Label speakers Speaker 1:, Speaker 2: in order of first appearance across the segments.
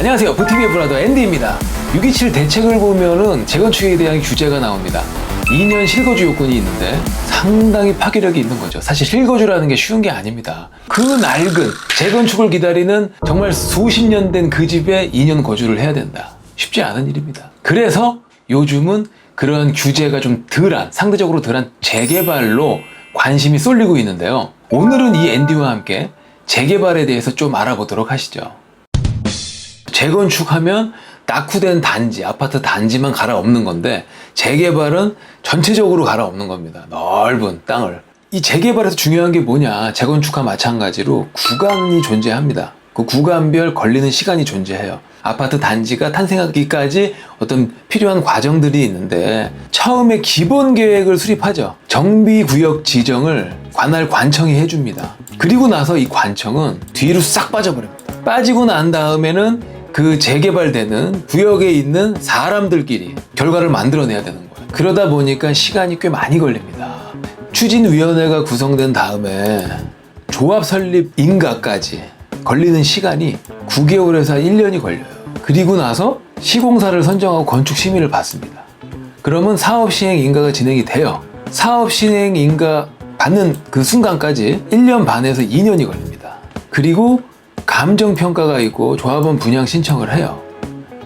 Speaker 1: 안녕하세요. 부티비의 브라더 앤디입니다. 627 대책을 보면은 재건축에 대한 규제가 나옵니다. 2년 실거주 요건이 있는데 상당히 파괴력이 있는 거죠. 사실 실거주라는 게 쉬운 게 아닙니다. 그 낡은 재건축을 기다리는 정말 수십 년 된 그 집에 2년 거주를 해야 된다. 쉽지 않은 일입니다. 그래서 요즘은 그러한 규제가 좀 덜한, 상대적으로 덜한 재개발로 관심이 쏠리고 있는데요. 오늘은 이 앤디와 함께 재개발에 대해서 좀 알아보도록 하시죠. 재건축하면 낙후된 단지, 아파트 단지만 갈아엎는 건데 재개발은 전체적으로 갈아엎는 겁니다. 넓은 땅을. 이 재개발에서 중요한 게 뭐냐, 재건축과 마찬가지로 구간이 존재합니다. 그 구간별 걸리는 시간이 존재해요. 아파트 단지가 탄생하기까지 어떤 필요한 과정들이 있는데 처음에 기본 계획을 수립하죠. 정비구역 지정을 관할 관청이 해줍니다. 그리고 나서 이 관청은 뒤로 싹 빠져버립니다. 빠지고 난 다음에는 그 재개발되는 구역에 있는 사람들끼리 결과를 만들어내야 되는 거예요. 그러다 보니까 시간이 꽤 많이 걸립니다. 추진위원회가 구성된 다음에 조합 설립 인가까지 걸리는 시간이 9개월에서 1년이 걸려요. 그리고 나서 시공사를 선정하고 건축 심의를 받습니다. 그러면 사업 시행 인가가 진행이 돼요. 사업 시행 인가 받는 그 순간까지 1년 반에서 2년이 걸립니다. 그리고 감정평가가 있고 조합원 분양 신청을 해요.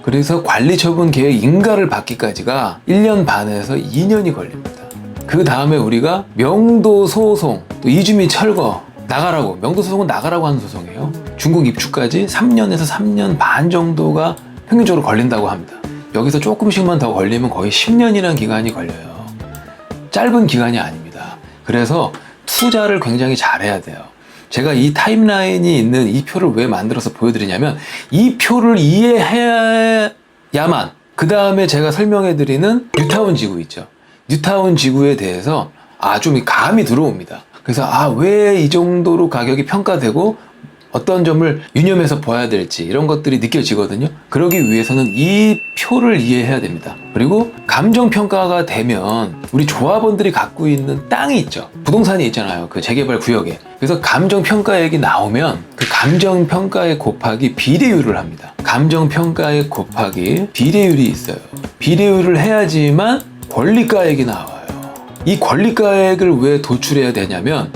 Speaker 1: 그래서 관리처분 계획 인가를 받기까지가 1년 반에서 2년이 걸립니다. 그 다음에 우리가 명도 소송, 또 이주민 철거 나가라고, 명도 소송은 나가라고 하는 소송이에요. 중국 입주까지 3년에서 3년 반 정도가 평균적으로 걸린다고 합니다. 여기서 조금씩만 더 걸리면 거의 10년이라는 기간이 걸려요. 짧은 기간이 아닙니다. 그래서 투자를 굉장히 잘해야 돼요. 제가 이 타임라인이 있는 이 표를 왜 만들어서 보여드리냐면 이 표를 이해해야만 그 다음에 제가 설명해드리는 뉴타운 지구 있죠. 뉴타운 지구에 대해서 좀 감이 들어옵니다. 그래서 왜 이 정도로 가격이 평가되고 어떤 점을 유념해서 봐야 될지 이런 것들이 느껴지거든요. 그러기 위해서는 이 표를 이해해야 됩니다. 그리고 감정평가가 되면 우리 조합원들이 갖고 있는 땅이 있죠. 부동산이 있잖아요. 그 재개발 구역에. 그래서 감정평가액이 나오면 그 감정평가액 곱하기 비례율을 합니다. 감정평가액 곱하기 비례율이 있어요. 비례율을 해야지만 권리가액이 나와요. 이 권리가액을 왜 도출해야 되냐면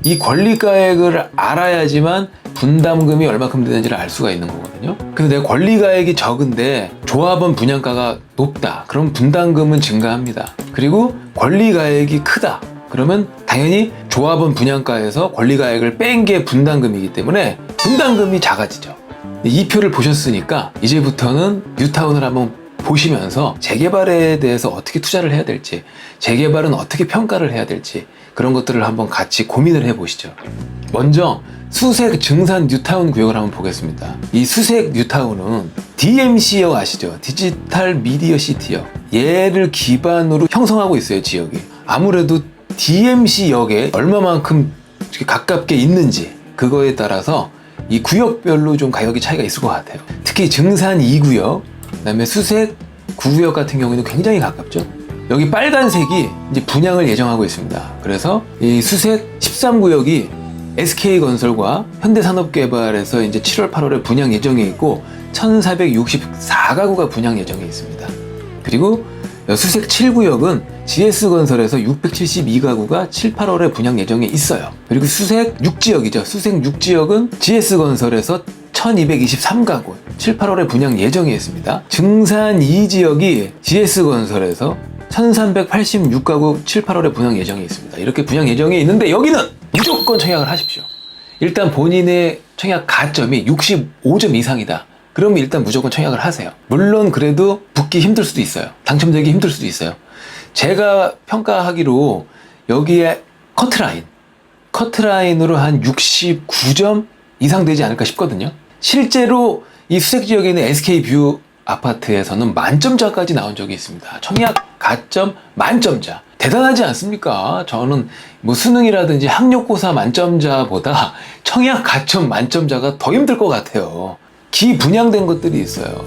Speaker 1: 이 권리가액을 알아야지만 분담금이 얼마큼 되는지를 알 수가 있는 거거든요. 근데 내가 권리가액이 적은데 조합원 분양가가 높다. 그럼 분담금은 증가합니다. 그리고 권리가액이 크다. 그러면 당연히 조합원 분양가에서 권리가액을 뺀 게 분담금이기 때문에 분담금이 작아지죠. 이 표를 보셨으니까 이제부터는 뉴타운을 한번 보시면서 재개발에 대해서 어떻게 투자를 해야 될지, 재개발은 어떻게 평가를 해야 될지 그런 것들을 한번 같이 고민을 해보시죠. 먼저 수색 증산 뉴타운 구역을 한번 보겠습니다. 이 수색 뉴타운은 DMC역 아시죠? 디지털 미디어 시티역. 얘를 기반으로 형성하고 있어요, 지역이. 아무래도 DMC역에 얼마만큼 가깝게 있는지 그거에 따라서 이 구역별로 좀 가격이 차이가 있을 것 같아요. 특히 증산 2구역, 그다음에 수색 9구역 같은 경우에는 굉장히 가깝죠. 여기 빨간색이 이제 분양을 예정하고 있습니다. 그래서 이 수색 13구역이 SK건설과 현대산업개발에서 이제 7월, 8월에 분양 예정에 있고 1464가구가 분양 예정에 있습니다. 그리고 수색 7구역은 GS건설에서 672가구가 7, 8월에 분양 예정에 있어요. 그리고 수색 6지역이죠. 수색 6지역은 GS건설에서 1223가구 7, 8월에 분양 예정에 있습니다. 증산 2지역이 GS건설에서 1386가구 7, 8월에 분양 예정에 있습니다. 이렇게 분양 예정에 있는데 여기는 무조건 청약을 하십시오. 일단 본인의 청약 가점이 65점 이상이다. 그러면 일단 무조건 청약을 하세요. 물론 그래도 붙기 힘들 수도 있어요. 당첨되기 힘들 수도 있어요. 제가 평가하기로 여기에 커트라인으로 한 69점 이상 되지 않을까 싶거든요. 실제로 이 수색지역에 있는 SK뷰 아파트에서는 만점자까지 나온 적이 있습니다. 청약 가점 만점자. 대단하지 않습니까? 저는 뭐 수능이라든지 학력고사 만점자보다 청약 가점 만점자가 더 힘들 것 같아요. 기분양된 것들이 있어요.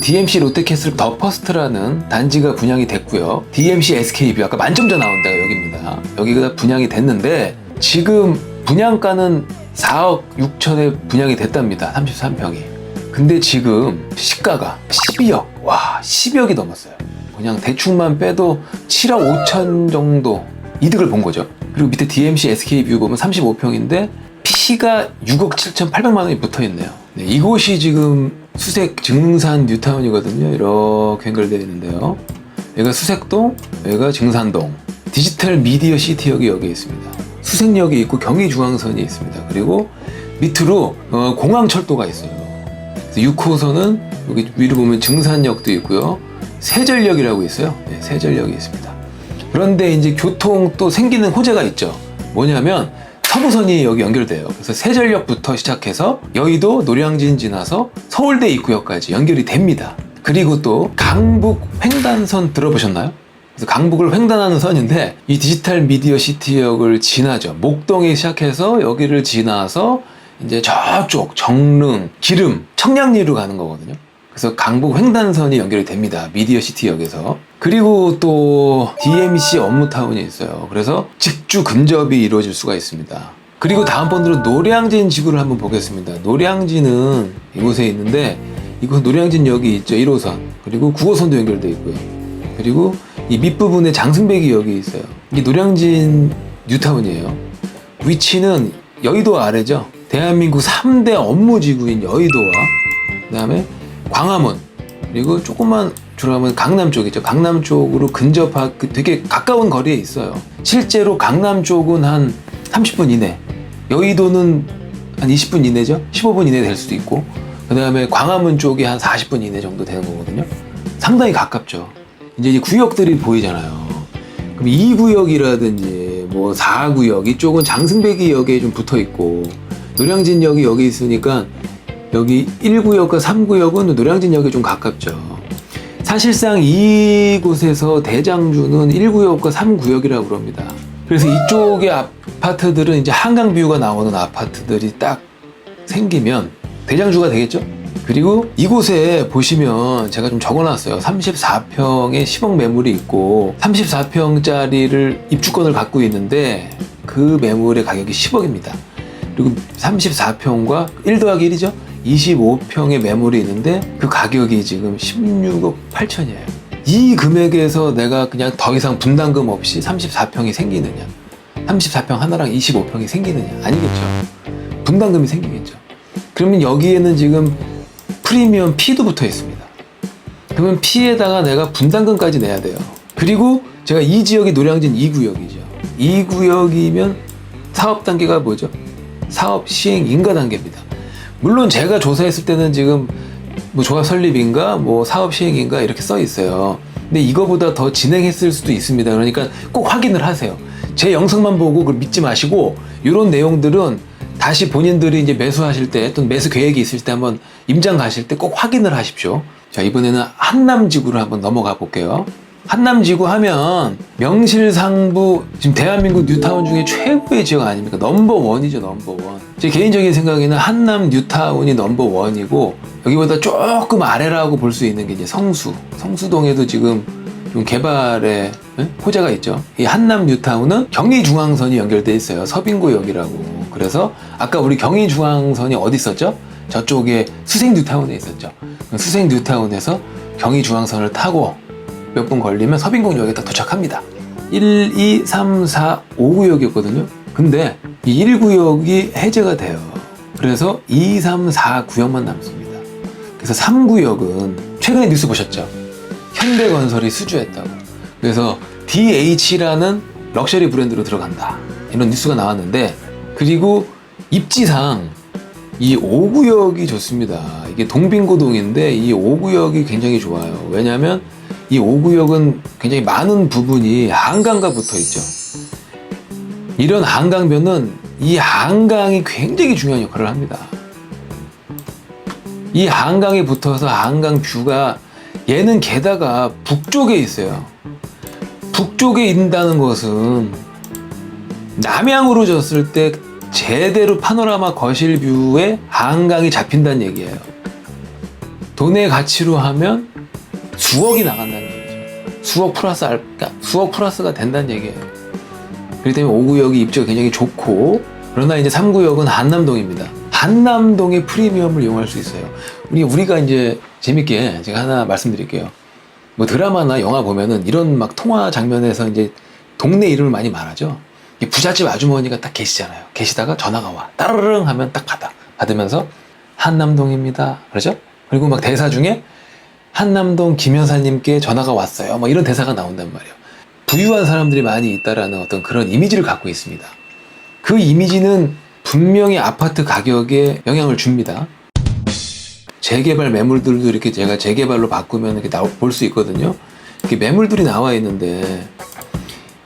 Speaker 1: DMC 롯데캐슬 더 퍼스트라는 단지가 분양이 됐고요. DMC SK뷰 아까 만점자 나온 데가 여기입니다. 여기가 분양이 됐는데 지금 분양가는 4억 6천에 분양이 됐답니다. 33평이. 근데 지금 시가가 12억, 와 10억이 넘었어요. 그냥 대충만 빼도 7억 5천 정도 이득을 본 거죠. 그리고 밑에 DMC SK뷰 보면 35평인데 P가 6억 7,800만 원이 붙어 있네요. 네, 이곳이 지금 수색 증산 뉴타운이거든요. 이렇게 연결되어 있는데요. 여기가 수색동, 여기가 증산동. 디지털 미디어 시티역이 여기 있습니다. 수색역이 있고 경의중앙선이 있습니다. 그리고 밑으로 공항철도가 있어요. 그래서 6호선은 여기 위로 보면 증산역도 있고요. 세전역이라고 있어요. 네, 세전역이 있습니다. 그런데 이제 교통 또 생기는 호재가 있죠. 뭐냐면 서부선이 여기 연결돼요. 그래서 세전역부터 시작해서 여의도 노량진 지나서 서울대 입구역까지 연결이 됩니다. 그리고 또 강북 횡단선 들어보셨나요? 그래서 강북을 횡단하는 선인데 이 디지털 미디어 시티역을 지나죠. 목동에 시작해서 여기를 지나서 이제 저쪽 정릉, 기름, 청량리로 가는 거거든요. 그래서 강북 횡단선이 연결이 됩니다. 미디어 시티역에서. 그리고 또 DMC 업무타운이 있어요. 그래서 직주 근접이 이루어질 수가 있습니다. 그리고 다음 번으로 노량진 지구를 한번 보겠습니다. 노량진은 이곳에 있는데 이곳 노량진역이 있죠. 1호선. 그리고 9호선도 연결되어 있고요. 그리고 이 밑부분에 장승배기역이 있어요. 이게 노량진 뉴타운이에요. 위치는 여의도 아래죠. 대한민국 3대 업무지구인 여의도와 그 다음에 광화문, 그리고 조금만 들어가면 강남 쪽이죠. 강남 쪽으로 되게 가까운 거리에 있어요. 실제로 강남 쪽은 한 30분 이내, 여의도는 한 20분 이내죠. 15분 이내 될 수도 있고, 그 다음에 광화문 쪽이 한 40분 이내 정도 되는 거거든요. 상당히 가깝죠. 이제 이 구역들이 보이잖아요. 그럼 2구역이라든지 뭐 4구역, 이쪽은 장승배기역에 좀 붙어 있고, 노량진역이 여기 있으니까 여기 1구역과 3구역은 노량진역에 좀 가깝죠. 사실상 이곳에서 대장주는 1구역과 3구역이라고 그럽니다. 그래서 이쪽의 아파트들은 이제 한강뷰가 나오는 아파트들이 딱 생기면 대장주가 되겠죠. 그리고 이곳에 보시면 제가 좀 적어놨어요. 34평에 10억 매물이 있고 34평짜리를 입주권을 갖고 있는데 그 매물의 가격이 10억입니다. 그리고 34평과 1 더하기 1이죠. 25평의 매물이 있는데 그 가격이 지금 16억 8천이에요. 이 금액에서 내가 그냥 더 이상 분담금 없이 34평이 생기느냐, 34평 하나랑 25평이 생기느냐? 아니겠죠. 분담금이 생기겠죠. 그러면 여기에는 지금 프리미엄 P도 붙어 있습니다. 그러면 P에다가 내가 분담금까지 내야 돼요. 그리고 제가 이 지역이 노량진 2구역이죠. 2구역이면 사업 단계가 뭐죠? 사업 시행 인가 단계입니다. 물론 제가 조사했을 때는 지금 뭐 조합 설립인가 뭐 사업 시행인가 이렇게 써 있어요. 근데 이거보다 더 진행했을 수도 있습니다. 그러니까 꼭 확인을 하세요. 제 영상만 보고 그걸 믿지 마시고 이런 내용들은 다시 본인들이 이제 매수하실 때 또는 매수 계획이 있을 때 한번 임장 가실 때 꼭 확인을 하십시오. 자, 이번에는 한남지구를 한번 넘어가 볼게요. 한남지구 하면 명실상부 지금 대한민국 뉴타운 중에 최고의 지역 아닙니까? 넘버원이죠, 넘버원. 제 개인적인 생각에는 한남 뉴타운이 넘버원이고 여기보다 조금 아래라고 볼 수 있는 게 이제 성수동에도 지금 좀 개발에 호재가 있죠. 이 한남 뉴타운은 경의중앙선이 연결돼 있어요. 서빙구역이라고. 그래서 아까 우리 경의중앙선이 어디 있었죠? 저쪽에 수색 뉴타운에 있었죠. 수색 뉴타운에서 경의중앙선을 타고 몇 분 걸리면 서빙공역에 딱 도착합니다. 1, 2, 3, 4, 5구역이었거든요. 근데 이 1구역이 해제가 돼요. 그래서 2, 3, 4 구역만 남습니다. 그래서 3구역은 최근에 뉴스 보셨죠? 현대건설이 수주했다고. 그래서 DH라는 럭셔리 브랜드로 들어간다. 이런 뉴스가 나왔는데, 그리고 입지상 이 5구역이 좋습니다. 이게 동빙고동인데 이 5구역이 굉장히 좋아요. 왜냐하면 이 5구역은 굉장히 많은 부분이 한강과 붙어 있죠. 이런 한강변은 이 한강이 굉장히 중요한 역할을 합니다. 이 한강에 붙어서 한강 뷰가 얘는 게다가 북쪽에 있어요. 북쪽에 있다는 것은 남향으로 졌을 때 제대로 파노라마 거실 뷰에 한강이 잡힌다는 얘기예요. 돈의 가치로 하면 수억이 나간다는 얘기죠. 수억 플러스가 된다는 얘기예요. 그렇기 때문에 5구역이 입지가 굉장히 좋고, 그러나 이제 3구역은 한남동입니다. 한남동의 프리미엄을 이용할 수 있어요. 우리가 이제 재밌게 제가 하나 말씀드릴게요. 뭐 드라마나 영화 보면은 이런 막 통화 장면에서 이제 동네 이름을 많이 말하죠. 부잣집 아주머니가 딱 계시잖아요. 계시다가 전화가 와. 따르릉 하면 딱 받으면서 한남동입니다. 그러죠? 그리고 막 대사 중에 한남동 김 여사님께 전화가 왔어요. 뭐 이런 대사가 나온단 말이에요. 부유한 사람들이 많이 있다라는 어떤 그런 이미지를 갖고 있습니다. 그 이미지는 분명히 아파트 가격에 영향을 줍니다. 재개발 매물들도 이렇게 제가 재개발로 바꾸면 이렇게 볼 수 있거든요. 이렇게 매물들이 나와 있는데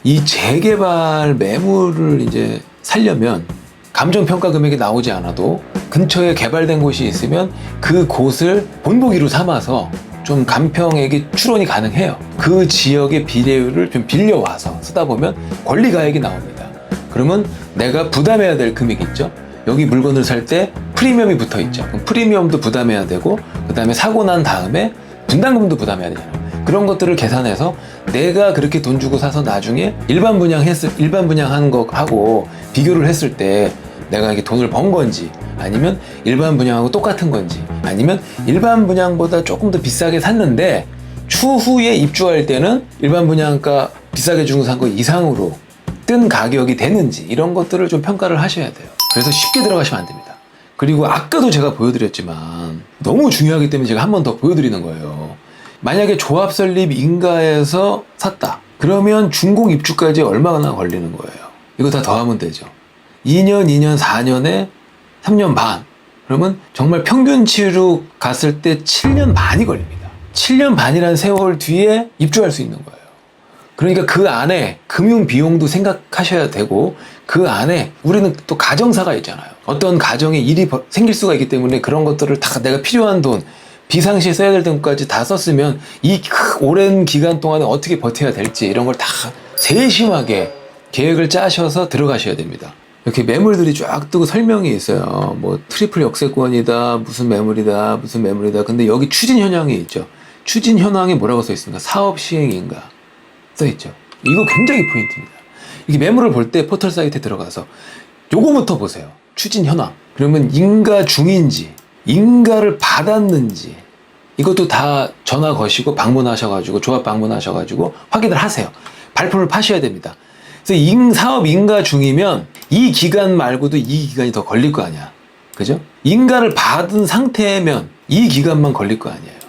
Speaker 1: 이 재개발 매물을 이제 살려면 감정평가 금액이 나오지 않아도 근처에 개발된 곳이 있으면 그 곳을 본보기로 삼아서 좀 감평액이 추론이 가능해요. 그 지역의 비례율을 좀 빌려와서 쓰다 보면 권리가액이 나옵니다. 그러면 내가 부담해야 될 금액이 있죠. 여기 물건을 살 때 프리미엄이 붙어 있죠. 그럼 프리미엄도 부담해야 되고, 그 다음에 사고 난 다음에 분담금도 부담해야 되잖아요. 그런 것들을 계산해서 내가 그렇게 돈 주고 사서 나중에 일반 분양하는 거하고 비교를 했을 때 내가 이게 돈을 번 건지, 아니면 일반 분양하고 똑같은 건지, 아니면 일반 분양보다 조금 더 비싸게 샀는데 추후에 입주할 때는 일반 분양가 비싸게 주고 산 거 이상으로 뜬 가격이 되는지, 이런 것들을 좀 평가를 하셔야 돼요. 그래서 쉽게 들어가시면 안 됩니다. 그리고 아까도 제가 보여드렸지만 너무 중요하기 때문에 제가 한 번 더 보여드리는 거예요. 만약에 조합 설립 인가에서 샀다. 그러면 준공 입주까지 얼마나 걸리는 거예요? 이거 다 더하면 되죠. 2년, 2년, 4년에 3년 반. 그러면 정말 평균치로 갔을 때 7년 반이 걸립니다. 7년 반이라는 세월 뒤에 입주할 수 있는 거예요. 그러니까 그 안에 금융 비용도 생각하셔야 되고, 그 안에 우리는 또 가정사가 있잖아요. 어떤 가정에 일이 생길 수가 있기 때문에 그런 것들을 다 내가 필요한 돈, 비상시에 써야 될 돈까지 다 썼으면 이 오랜 기간 동안에 어떻게 버텨야 될지, 이런 걸 다 세심하게 계획을 짜셔서 들어가셔야 됩니다. 이렇게 매물들이 쫙 뜨고 설명이 있어요. 뭐 트리플 역세권이다, 무슨 매물이다, 무슨 매물이다. 근데 여기 추진 현황이 있죠. 추진 현황에 뭐라고 써 있습니까? 사업 시행인가 써 있죠. 이거 굉장히 포인트입니다. 이게 매물을 볼 때 포털 사이트에 들어가서 요거부터 보세요. 추진 현황. 그러면 인가 중인지, 인가를 받았는지, 이것도 다 전화 거시고 방문하셔가지고, 조합 방문하셔가지고 확인을 하세요. 발품을 파셔야 됩니다. 그래서 사업 인가 중이면 이 기간 말고도 이 기간이 더 걸릴 거 아니야. 그죠? 인가를 받은 상태면 이 기간만 걸릴 거 아니에요.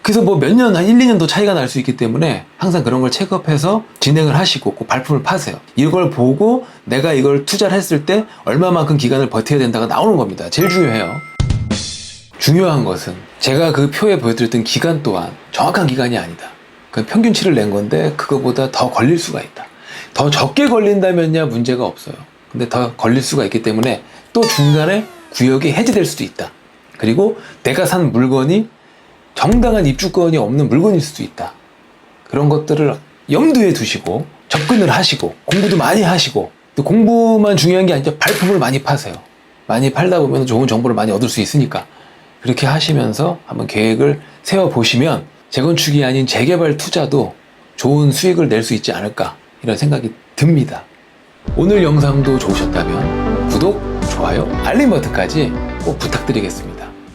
Speaker 1: 그래서 뭐 몇 년, 한 1, 2년 더 차이가 날 수 있기 때문에 항상 그런 걸 체크업해서 진행을 하시고 꼭 발품을 파세요. 이걸 보고 내가 이걸 투자를 했을 때 얼마만큼 기간을 버텨야 된다가 나오는 겁니다. 제일 중요해요. 중요한 것은 제가 그 표에 보여드렸던 기간 또한 정확한 기간이 아니다. 그 평균치를 낸 건데 그거보다 더 걸릴 수가 있다. 더 적게 걸린다면야 문제가 없어요. 근데 더 걸릴 수가 있기 때문에 또 중간에 구역이 해지될 수도 있다. 그리고 내가 산 물건이 정당한 입주권이 없는 물건일 수도 있다. 그런 것들을 염두에 두시고 접근을 하시고 공부도 많이 하시고, 또 공부만 중요한 게 아니라 발품을 많이 파세요. 많이 팔다 보면 좋은 정보를 많이 얻을 수 있으니까 그렇게 하시면서 한번 계획을 세워보시면 재건축이 아닌 재개발 투자도 좋은 수익을 낼 수 있지 않을까, 이런 생각이 듭니다. 오늘 영상도 좋으셨다면 구독, 좋아요, 알림 버튼까지 꼭 부탁드리겠습니다.